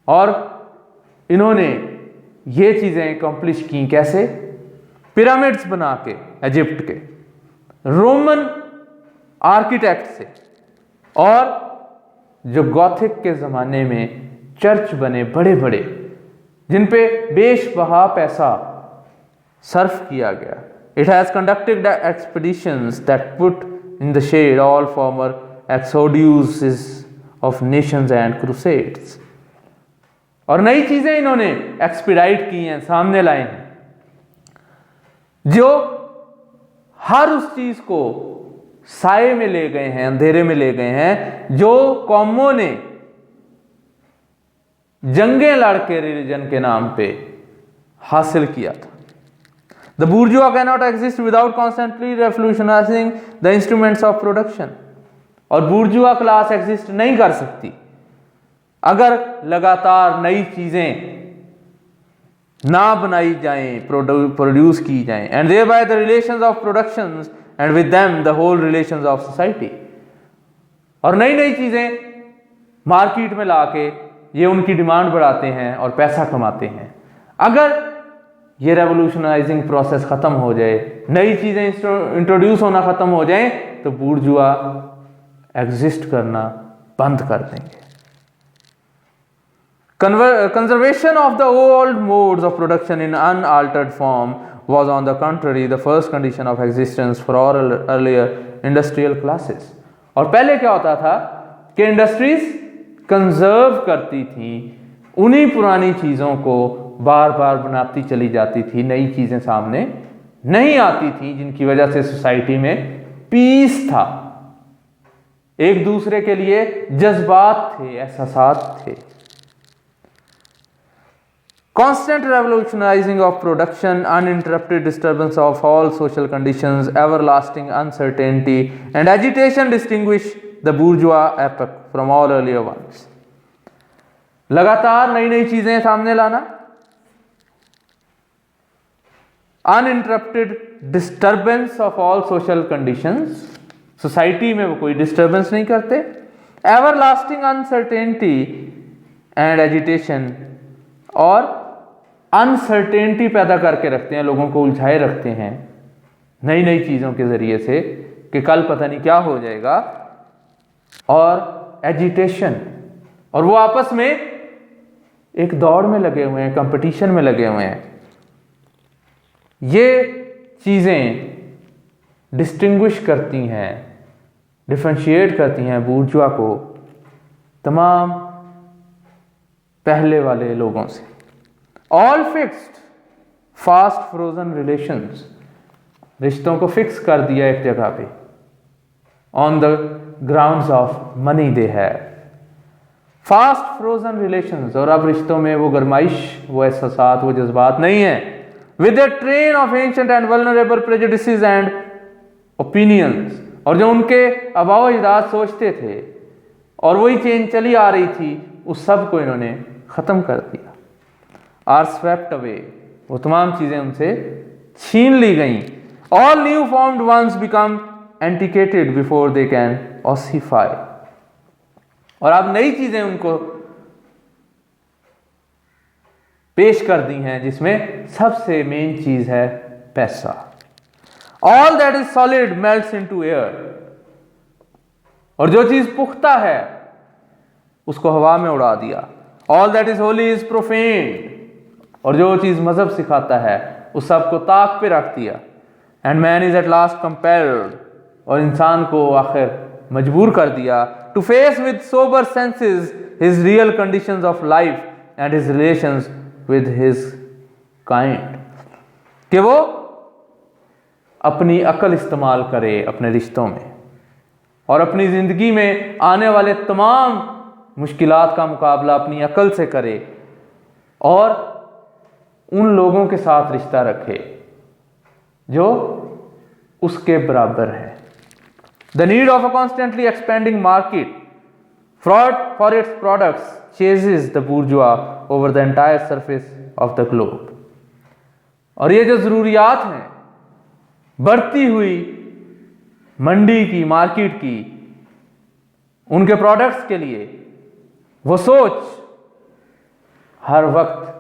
और इन्होंने ये चीज़ें अकम्प्लिश की कैसे? पिरामिड्स बना के, इजिप्ट के रोमन आर्किटेक्ट से, और जो गॉथिक के ज़माने में चर्च बने बड़े बड़े, जिन पे बेशबहा पैसा सर्फ किया गया। It has conducted the expeditions that put in the shade all former exoduses of nations and crusades. और नई चीज़ें इन्होंने एक्सपीडाइट की हैं, सामने लाए हैं, जो हर उस चीज़ को साए में ले गए हैं, अंधेरे में ले गए हैं, जो कौमों ने जंगें लड़ के रिलीजन के नाम पे हासिल किया था। The bourgeois can not exist without constantly revolutionising the instruments of production. और बूर्जुआ क्लास एग्जिस्ट नहीं कर सकती अगर लगातार नई चीजें ना बनाई जाएं, प्रोड्यूस की जाएं, and thereby the relations of productions and with them the whole relations of society. और नई नई चीजें मार्केट में लाके ये उनकी डिमांड बढ़ाते हैं और पैसा कमाते हैं। अगर ये रेवोल्यूशनाइजिंग प्रोसेस खत्म हो जाए, नई चीजें इंट्रोड्यूस होना खत्म हो जाए, तो बूर्जुआ एग्जिस्ट करना बंद कर देंगे। Conservation of the old modes of production in unaltered form was on the contrary the first condition of existence for all earlier industrial classes। और पहले क्या होता था कि इंडस्ट्रीज कंजर्व करती थी, उन्हीं पुरानी चीज़ों को बार बार बनाती चली जाती थी, नई चीज़ें सामने नहीं आती थी, जिनकी वजह से सोसाइटी में पीस था, एक दूसरे के लिए जज्बात थे, एहसासात थे। Constant revolutionizing of production, uninterrupted disturbance of all social conditions, everlasting uncertainty and agitation distinguish the bourgeois epoch from all earlier ones। लगातार नई नई चीजें सामने लाना, uninterrupted disturbance of all social conditions, society में वो कोई डिस्टर्बेंस नहीं करते, everlasting uncertainty and agitation, और अनसर्टेनिटी पैदा करके रखते हैं, लोगों को उलझाए रखते हैं नई नई चीज़ों के ज़रिए से कि कल पता नहीं क्या हो जाएगा, और एजिटेशन, और वो आपस में एक दौड़ में लगे हुए हैं, कंपटीशन में लगे हुए हैं। ये चीज़ें डिस्टिंग्विश करती हैं, डिफरेंशिएट करती हैं बूर्जुआ को तमाम पहले वाले लोगों से। All fixed fast frozen relations, रिश्तों को फिक्स कर दिया एक जगह पे, on the grounds of money दे है, फास्ट फ्रोजन रिलेशंस, और अब रिश्तों में वो गरमाइश, वो एहसासात, वो जज्बात नहीं है। With the train of ancient and vulnerable prejudices and opinions, और जो उनके आबाओ अजदाद सोचते थे और वही चेंज चली आ रही थी, उस सब को इन्होंने ख़त्म कर दिया। आर स्वेप्ट अवे, वो तमाम चीज़ें उनसे छीन ली गईं। All new formed ones become antiquated before they can ossify, और अब नई चीज़ें उनको पेश कर दी हैं, जिसमें सबसे मेन चीज़ है पैसा। All that is solid melts into air, और जो चीज़ पुख्ता है उसको हवा में उड़ा दिया। All that is holy is profaned, और जो चीज़ मजहब सिखाता है उस सब को ताक पे रख दिया। And man is at last compelled, और इंसान को आखिर मजबूर कर दिया to face with sober senses his real conditions of life and his relations with his kind, कि वो अपनी अकल इस्तेमाल करे अपने रिश्तों में, और अपनी ज़िंदगी में आने वाले तमाम मुश्किलात का मुकाबला अपनी अकल से करे, और उन लोगों के साथ रिश्ता रखे जो उसके बराबर है। The need of a constantly expanding market for its products chases the bourgeois over the entire surface of the globe. और ये जो ज़रूरियात हैं बढ़ती हुई मंडी की, मार्केट की, उनके प्रोडक्ट्स के लिए, वो सोच हर वक्त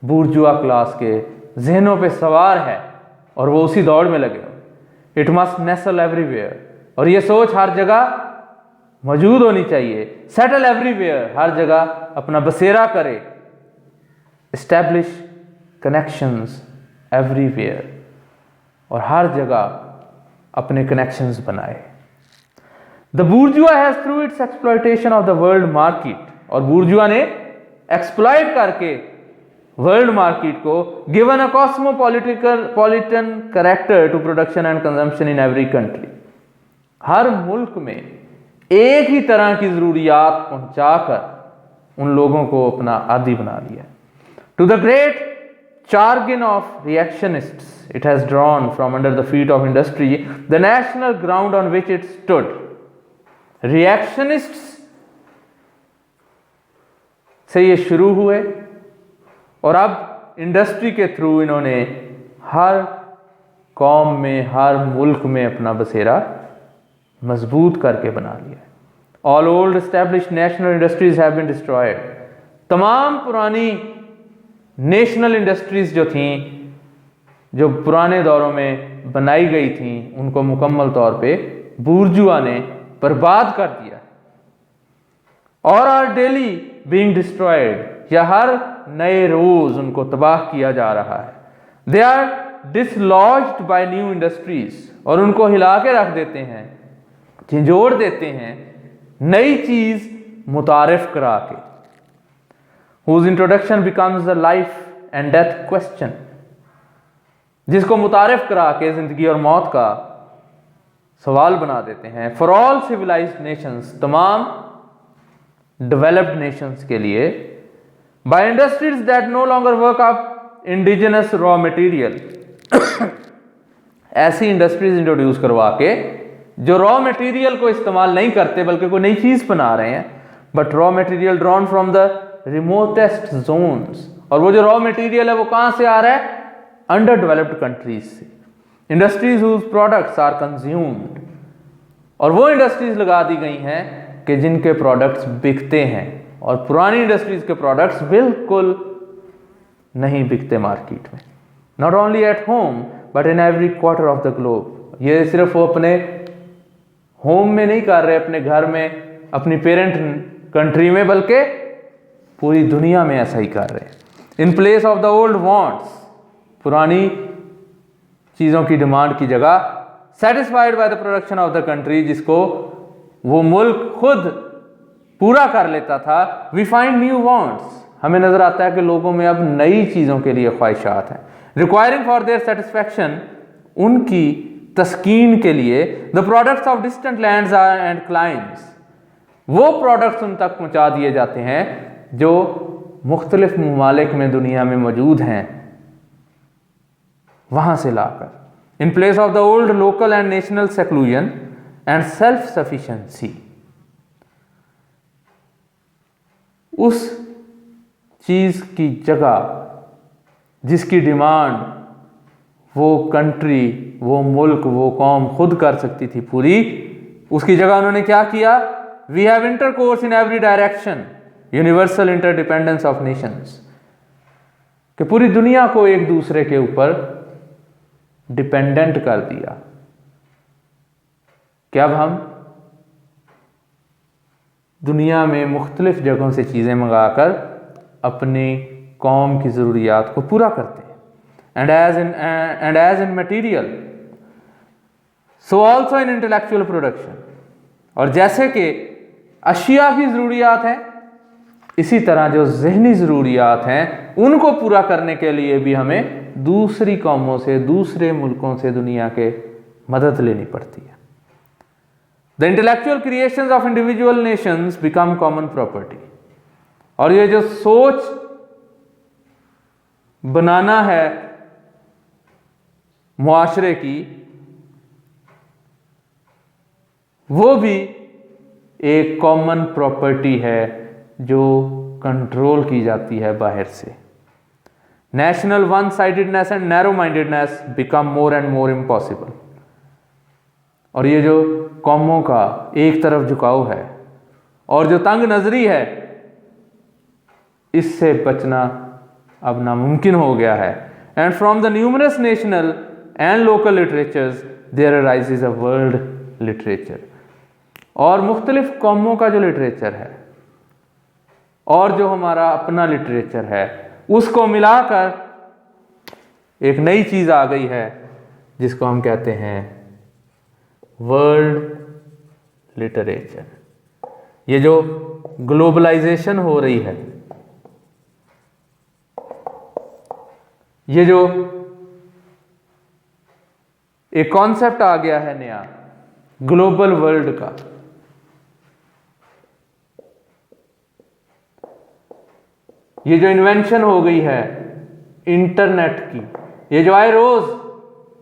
बूर्जुआ क्लास के जहनों पे सवार है और वो उसी दौड़ में लगे हो। इट मस्ट नेसल एवरीवेयर, और ये सोच हर जगह मौजूद होनी चाहिए। सेटल एवरीवेयर, हर जगह अपना बसेरा करे। एस्टैब्लिश कनेक्शंस एवरीवेयर, और हर जगह अपने कनेक्शंस बनाए। The bourgeois has through its exploitation of the world market, और बूर्जुआ ने एक्सप्लॉइट करके वर्ल्ड मार्केट को given a cosmopolitan character to production and consumption in every country. हर मुल्क में एक ही तरह की जरूरियात पहुंचाकर उन लोगों को अपना आदी बना लिया। To the great jargon of reactionists, it has drawn from under the feet of industry the national ground on which it stood. Reactionists से ये शुरू हुए और अब इंडस्ट्री के थ्रू इन्होंने हर कौम में, हर मुल्क में अपना बसेरा मजबूत करके बना लिया। All old established national industries have been destroyed. तमाम पुरानी नेशनल इंडस्ट्रीज जो थीं, जो पुराने दौरों में बनाई गई थीं, उनको मुकम्मल तौर पे बूर्जुआ ने बर्बाद कर दिया। और आर डेली बीइंग डिस्ट्रॉयड, या हर नए रोज उनको तबाह किया जा रहा है। They are dislodged by new industries, और उनको हिला के रख देते हैं, झंझोड़ देते हैं नई चीज मुतारिफ करा के। Whose introduction becomes the life and death question, जिसको मुतारिफ करा के जिंदगी और मौत का सवाल बना देते हैं। फॉर ऑल सिविलाइज्ड नेशंस, तमाम डेवलप्ड नेशंस के लिए, by industries that no longer work up indigenous raw material, ऐसी इंडस्ट्रीज इंट्रोड्यूस करवा के जो रॉ मटेरियल को इस्तेमाल नहीं करते बल्कि कोई नई चीज बना रहे हैं, but raw material drawn from the remotest zones, और वो जो रॉ मटेरियल है वो कहां से आ रहा है? अंडर डेवलप्ड कंट्रीज से। Industries whose products are consumed, और वो इंडस्ट्रीज लगा दी गई हैं कि जिनके प्रोडक्ट्स बिकते हैं, और पुरानी इंडस्ट्रीज के प्रोडक्ट्स बिल्कुल नहीं बिकते मार्केट में। Not only at home but in every quarter of the globe. ये सिर्फ वो अपने होम में नहीं कर रहे, अपने घर में, अपनी पेरेंट कंट्री में, बल्कि पूरी दुनिया में ऐसा ही कर रहे हैं। इन place of the old wants, पुरानी चीज़ों की डिमांड की जगह satisfied by the production of the country, जिसको वो मुल्क खुद पूरा कर लेता था, वी फाइंड न्यू वांट्स। हमें नजर आता है कि लोगों में अब नई चीज़ों के लिए ख्वाहिशात हैं। रिक्वायरिंग फॉर देयर सेटिस्फैक्शन, उनकी तस्कीन के लिए, the products of distant lands and climbs, वो प्रोडक्ट्स उन तक पहुंचा दिए जाते हैं जो मुख्तलिफ ममालिक में दुनिया में मौजूद हैं, वहां से लाकर। In place of the old local and national seclusion and self sufficiency, उस चीज की जगह जिसकी डिमांड वो कंट्री, वो मुल्क, वो कौम खुद कर सकती थी पूरी, उसकी जगह उन्होंने क्या किया? We have intercourse in every direction, universal interdependence of nations, कि पूरी दुनिया को एक दूसरे के ऊपर डिपेंडेंट कर दिया कि अब हम दुनिया में मुख्तलिफ जगहों से चीज़ें मंगाकर अपनी कौम की ज़रूरियात को पूरा करते हैं। And as in material so also in intellectual production, और जैसे कि अशिया की ज़रूरियात हैं, इसी तरह जो जहनी ज़रूरियात हैं उनको पूरा करने के लिए भी हमें दूसरी कौमों से, दूसरे मुल्कों से, दुनिया के मदद लेनी पड़ती है। The intellectual creations of individual Nations become common property, और ये जो सोच बनाना है मुआशरे की, वो भी एक कॉमन प्रॉपर्टी है जो कंट्रोल की जाती है बाहर से। National one sidedness and narrow mindedness become more and more impossible, और ये जो कौमों का एक तरफ झुकाव है और जो तंग नजरी है, इससे बचना अब नामुमकिन हो गया है। And from the numerous national and local literatures there arises a world literature. और मुख्तलिफ कौमों का जो लिटरेचर है और जो हमारा अपना लिटरेचर है, उसको मिलाकर एक नई चीज आ गई है जिसको हम कहते हैं वर्ल्ड लिटरेचर। ये जो ग्लोबलाइजेशन हो रही है, ये जो एक कॉन्सेप्ट आ गया है नया ग्लोबल वर्ल्ड का, ये जो इन्वेंशन हो गई है इंटरनेट की, ये जो आए रोज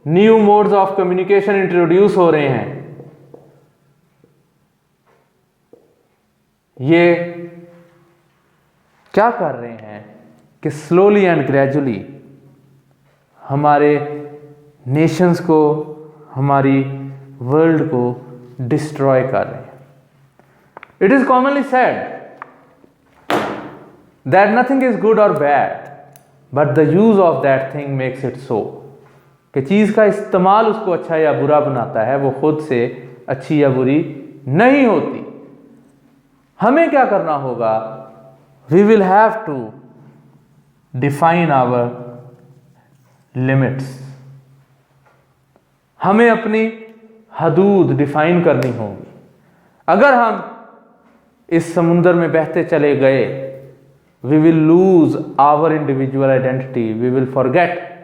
new modes of communication introduce हो रहे हैं, ये क्या कर रहे हैं कि स्लोली एंड ग्रेजुअली हमारे नेशंस को, हमारी वर्ल्ड को डिस्ट्रॉय कर रहे हैं। It is commonly said that nothing is good और bad but the use of that thing makes it so, कि चीज का इस्तेमाल उसको अच्छा या बुरा बनाता है, वो खुद से अच्छी या बुरी नहीं होती। हमें क्या करना होगा? We will have to define our limits. हमें अपनी हदूद डिफाइन करनी होगी। अगर हम इस समुंदर में बहते चले गए, we will lose our individual identity, we will forget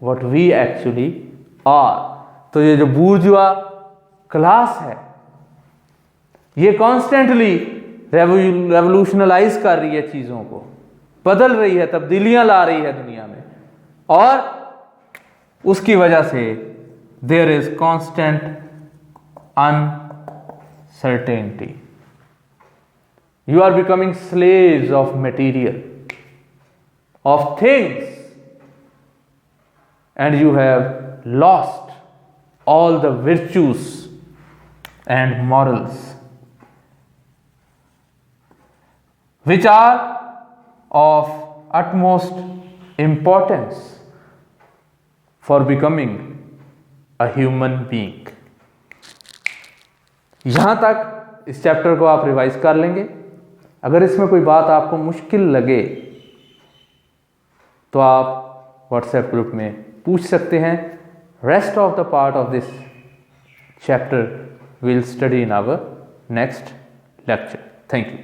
what we actually are. तो ये जो बूर्जुआ क्लास है, ये कॉन्स्टेंटली रेवोल्यूशनलाइज कर रही है, चीजों को बदल रही है, तब्दीलियां ला रही है दुनिया में, और उसकी वजह से there is constant uncertainty. You are becoming slaves of material, of things, and you have lost all the virtues and morals which are of utmost importance for becoming a human being। यहां तक इस chapter को आप revise कर लेंगे। अगर इसमें कोई बात आपको मुश्किल लगे तो आप व्हाट्सएप ग्रुप में पूछ सकते हैं। Rest of the part of this chapter will study in our next lecture. Thank you.